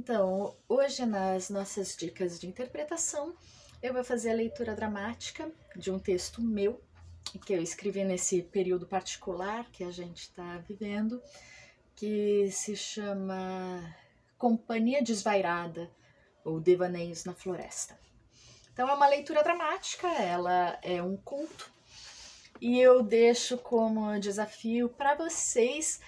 Então, hoje nas nossas dicas de interpretação, eu vou fazer a leitura dramática de um texto meu, que eu escrevi nesse período particular que a gente está vivendo, que se chama Companhia Desvairada, ou Devaneios na Floresta. Então é uma leitura dramática, ela é um conto, e eu deixo como desafio para vocês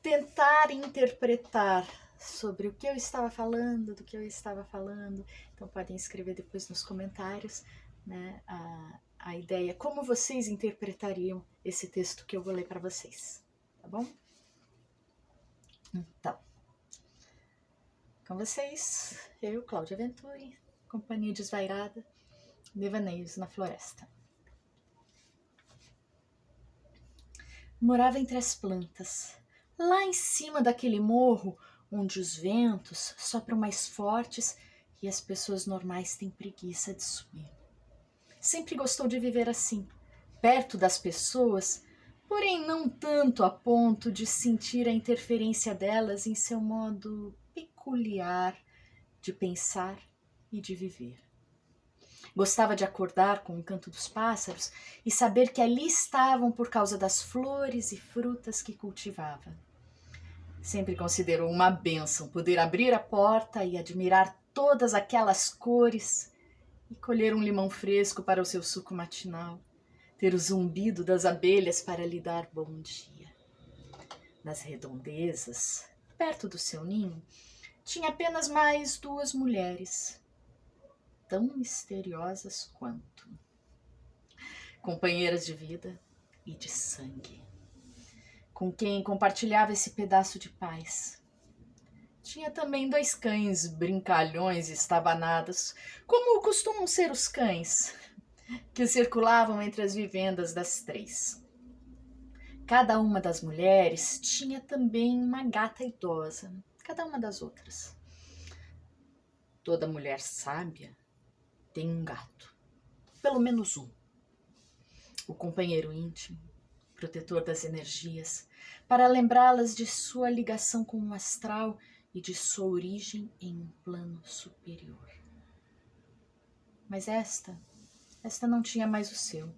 tentarem interpretar sobre o que eu estava falando, do que eu estava falando. Então podem escrever depois nos comentários, né, a ideia, como vocês interpretariam esse texto que eu vou ler para vocês, tá bom? Então, com vocês, eu, Cláudia Venturi, Companhia Desvairada, Devaneios na Floresta. Morava entre as plantas, lá em cima daquele morro onde os ventos sopram mais fortes e as pessoas normais têm preguiça de subir. Sempre gostou de viver assim, perto das pessoas, porém não tanto a ponto de sentir a interferência delas em seu modo peculiar de pensar e de viver. Gostava de acordar com o canto dos pássaros e saber que ali estavam por causa das flores e frutas que cultivava. Sempre considerou uma bênção poder abrir a porta e admirar todas aquelas cores e colher um limão fresco para o seu suco matinal, ter o zumbido das abelhas para lhe dar bom dia. Nas redondezas, perto do seu ninho, tinha apenas mais 2 mulheres, tão misteriosas quanto, companheiras de vida e de sangue, com quem compartilhava esse pedaço de paz. Tinha também 2 cães brincalhões e estabanados, como costumam ser os cães, que circulavam entre as vivendas das 3. Cada uma das mulheres tinha também uma gata idosa, cada uma das outras. Toda mulher sábia tem um gato, pelo menos um. O companheiro íntimo, protetor das energias, para lembrá-las de sua ligação com o astral e de sua origem em um plano superior. Mas esta não tinha mais o seu.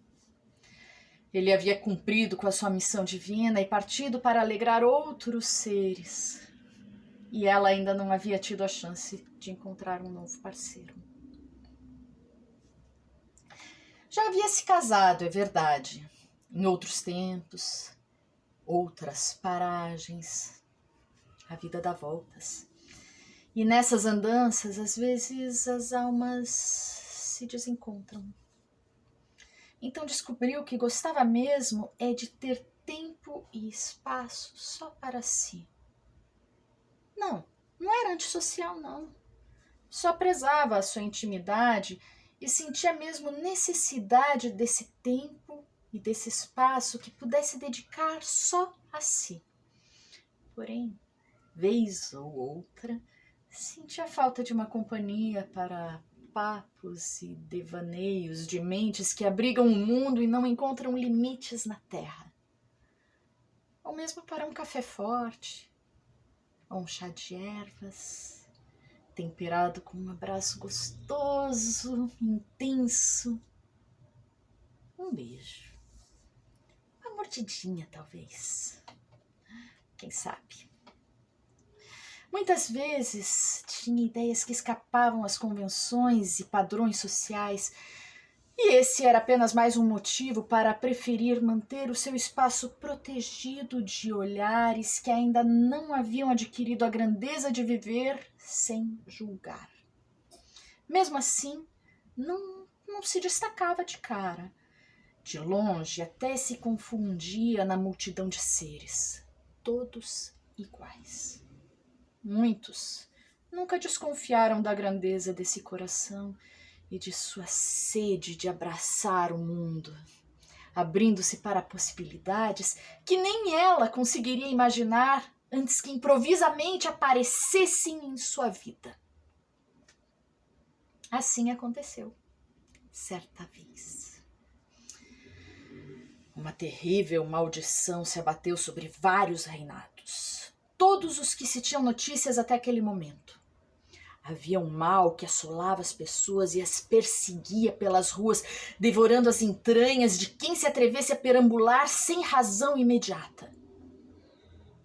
Ele havia cumprido com a sua missão divina e partido para alegrar outros seres. E ela ainda não havia tido a chance de encontrar um novo parceiro. Já havia se casado, é verdade, em outros tempos, outras paragens. A vida dá voltas. E nessas andanças, às vezes, as almas se desencontram. Então descobriu que gostava mesmo é de ter tempo e espaço só para si. Não era antissocial, não. Só prezava a sua intimidade e sentia mesmo necessidade desse tempo e desse espaço que pudesse dedicar só a si. Porém, vez ou outra, sentia falta de uma companhia para papos e devaneios de mentes que abrigam o mundo e não encontram limites na terra. Ou mesmo para um café forte, ou um chá de ervas, temperado com um abraço gostoso, intenso. Um beijo. Uma mordidinha, talvez. Quem sabe? Muitas vezes tinha ideias que escapavam às convenções e padrões sociais, e esse era apenas mais um motivo para preferir manter o seu espaço protegido de olhares que ainda não haviam adquirido a grandeza de viver sem julgar. Mesmo assim, não se destacava de cara. De longe até se confundia na multidão de seres, todos iguais. Muitos nunca desconfiaram da grandeza desse coração e de sua sede de abraçar o mundo, abrindo-se para possibilidades que nem ela conseguiria imaginar antes que improvisamente aparecessem em sua vida. Assim aconteceu, certa vez. Uma terrível maldição se abateu sobre vários reinados. Todos os que se tinham notícias até aquele momento. Havia um mal que assolava as pessoas e as perseguia pelas ruas, devorando as entranhas de quem se atrevesse a perambular sem razão imediata.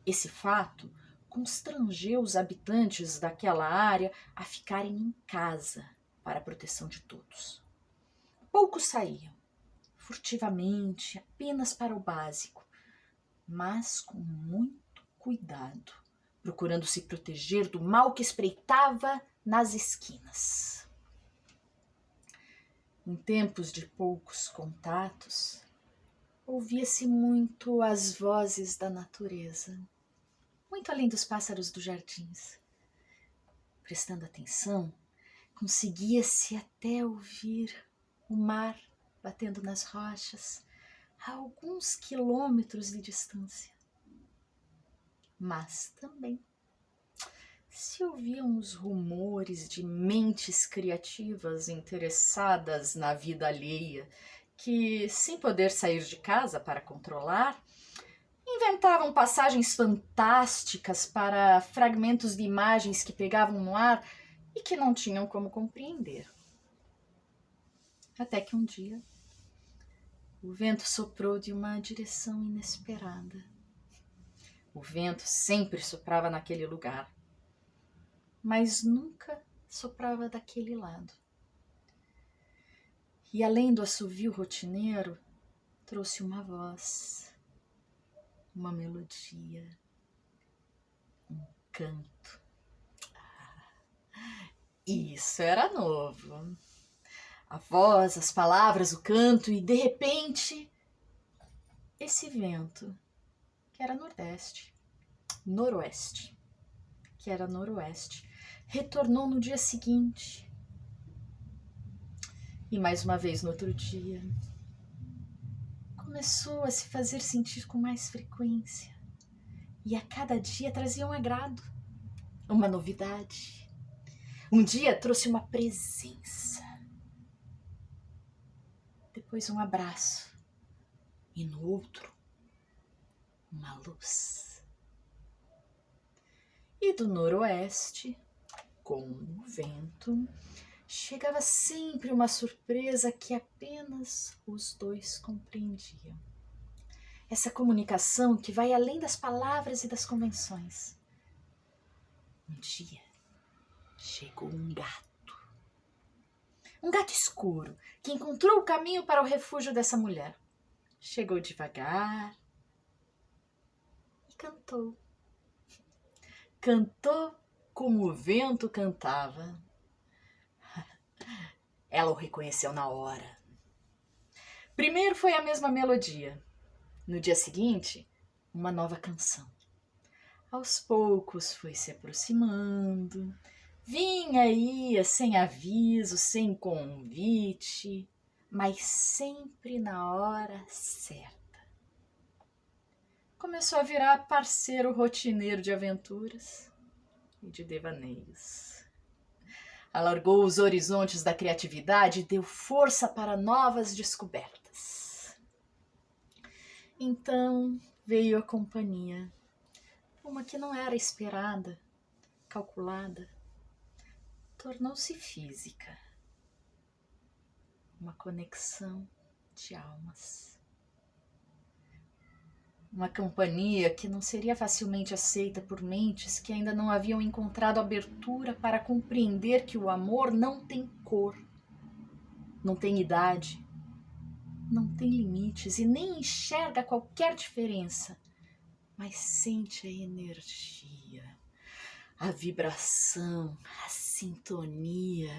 Esse fato constrangeu os habitantes daquela área a ficarem em casa para a proteção de todos. Poucos saíam, furtivamente, apenas para o básico, mas com muito cuidado, procurando se proteger do mal que espreitava nas esquinas. Em tempos de poucos contatos, ouvia-se muito as vozes da natureza, muito além dos pássaros dos jardins. Prestando atenção, conseguia-se até ouvir o mar batendo nas rochas a alguns quilômetros de distância. Mas também se ouviam os rumores de mentes criativas interessadas na vida alheia, que, sem poder sair de casa para controlar, inventavam passagens fantásticas para fragmentos de imagens que pegavam no ar e que não tinham como compreender. Até que um dia, o vento soprou de uma direção inesperada. O vento sempre soprava naquele lugar, mas nunca soprava daquele lado. E além do assovio rotineiro, trouxe uma voz, uma melodia, um canto. Isso era novo. A voz, as palavras, o canto e, de repente, esse vento, que era noroeste, retornou no dia seguinte. E mais uma vez no outro dia, começou a se fazer sentir com mais frequência. E a cada dia trazia um agrado, uma novidade. Um dia trouxe uma presença, depois um abraço, e no outro, uma luz. E do noroeste, com o vento, chegava sempre uma surpresa que apenas os dois compreendiam. Essa comunicação que vai além das palavras e das convenções. Um dia chegou um gato. Um gato escuro que encontrou o caminho para o refúgio dessa mulher. Chegou devagar e cantou. Cantou como o vento cantava. Ela o reconheceu na hora. Primeiro foi a mesma melodia. No dia seguinte, uma nova canção. Aos poucos foi se aproximando. Vinha e ia sem aviso, sem convite, mas sempre na hora certa. Começou a virar parceiro rotineiro de aventuras e de devaneios. Alargou os horizontes da criatividade e deu força para novas descobertas. Então veio a companhia, uma que não era esperada, calculada, tornou-se física, uma conexão de almas. Uma companhia que não seria facilmente aceita por mentes que ainda não haviam encontrado abertura para compreender que o amor não tem cor, não tem idade, não tem limites e nem enxerga qualquer diferença, mas sente a energia, a vibração, a sintonia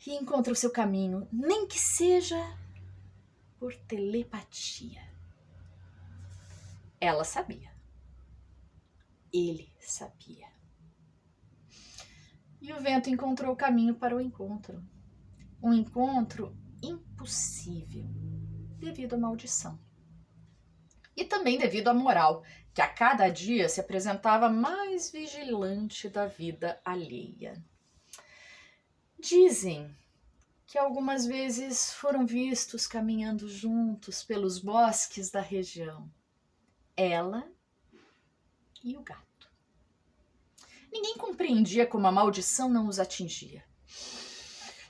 e encontra o seu caminho, nem que seja por telepatia. Ela sabia. Ele sabia. E o vento encontrou o caminho para o encontro. Um encontro impossível, devido à maldição. E também devido à moral, que a cada dia se apresentava mais vigilante da vida alheia. Dizem que algumas vezes foram vistos caminhando juntos pelos bosques da região. Ela e o gato. Ninguém compreendia como a maldição não os atingia.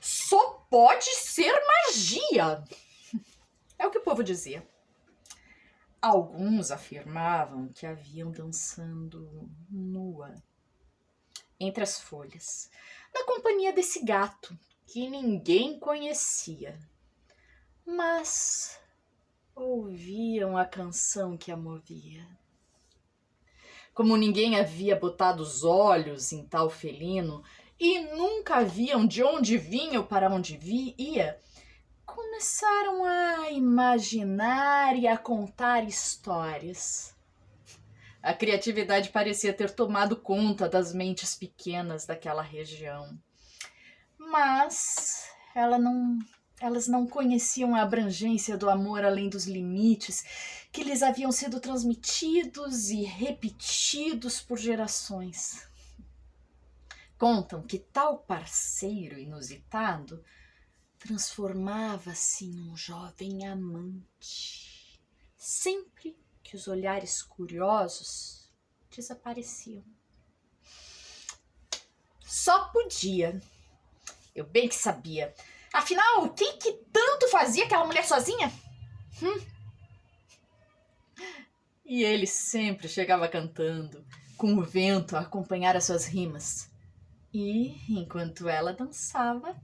Só pode ser magia! É o que o povo dizia. Alguns afirmavam que a viam dançando nua entre as folhas, na companhia desse gato que ninguém conhecia, mas ouviam a canção que a movia. Como ninguém havia botado os olhos em tal felino e nunca viam de onde vinha ou para onde ia, começaram a imaginar e a contar histórias. A criatividade parecia ter tomado conta das mentes pequenas daquela região. Mas elas não conheciam a abrangência do amor além dos limites que lhes haviam sido transmitidos e repetidos por gerações. Contam que tal parceiro inusitado transformava-se em um jovem amante, sempre que os olhares curiosos desapareciam. Só podia. Eu bem que sabia. Afinal, quem que tanto fazia aquela mulher sozinha? E ele sempre chegava cantando, com o vento a acompanhar as suas rimas. E, enquanto ela dançava,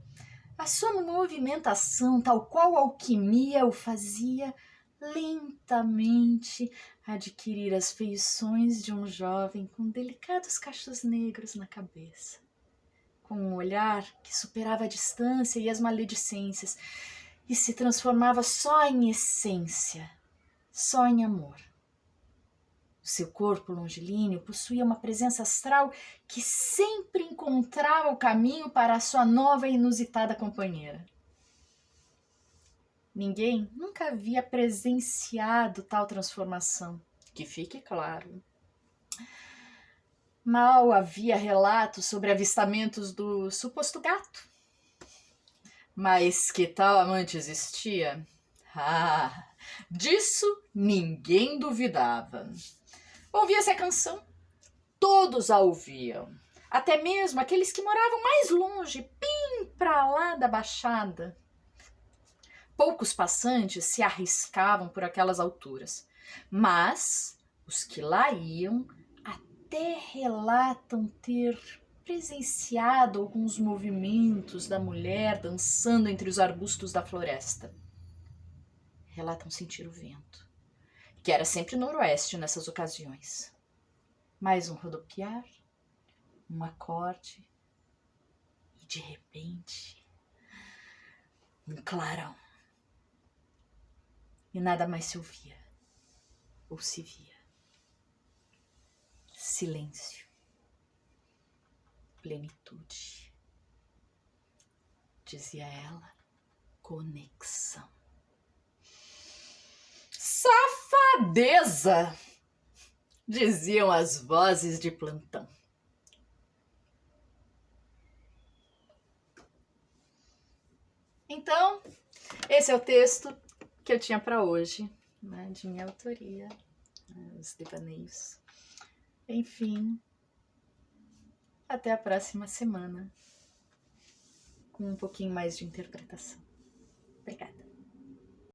a sua movimentação, tal qual a alquimia, o fazia lentamente adquirir as feições de um jovem com delicados cachos negros na cabeça, com um olhar que superava a distância e as maledicências e se transformava só em essência, só em amor. O seu corpo longilíneo possuía uma presença astral que sempre encontrava o caminho para a sua nova e inusitada companheira. Ninguém nunca havia presenciado tal transformação, que fique claro. Mal havia relatos sobre avistamentos do suposto gato. Mas que tal amante existia? Disso ninguém duvidava. Ouvia-se a canção, todos a ouviam, até mesmo aqueles que moravam mais longe, bem para lá da baixada. Poucos passantes se arriscavam por aquelas alturas, mas os que lá iam até relatam ter presenciado alguns movimentos da mulher dançando entre os arbustos da floresta. Relatam sentir o vento, que era sempre noroeste nessas ocasiões. Mais um rodopiar, um acorde e, de repente, um clarão. E nada mais se ouvia ou se via. Silêncio, plenitude. Dizia ela, conexão. Safadeza! Diziam as vozes de plantão. Então, esse é o texto que eu tinha para hoje, né, de minha autoria, os devaneios. Enfim, até a próxima semana, com um pouquinho mais de interpretação. Obrigada.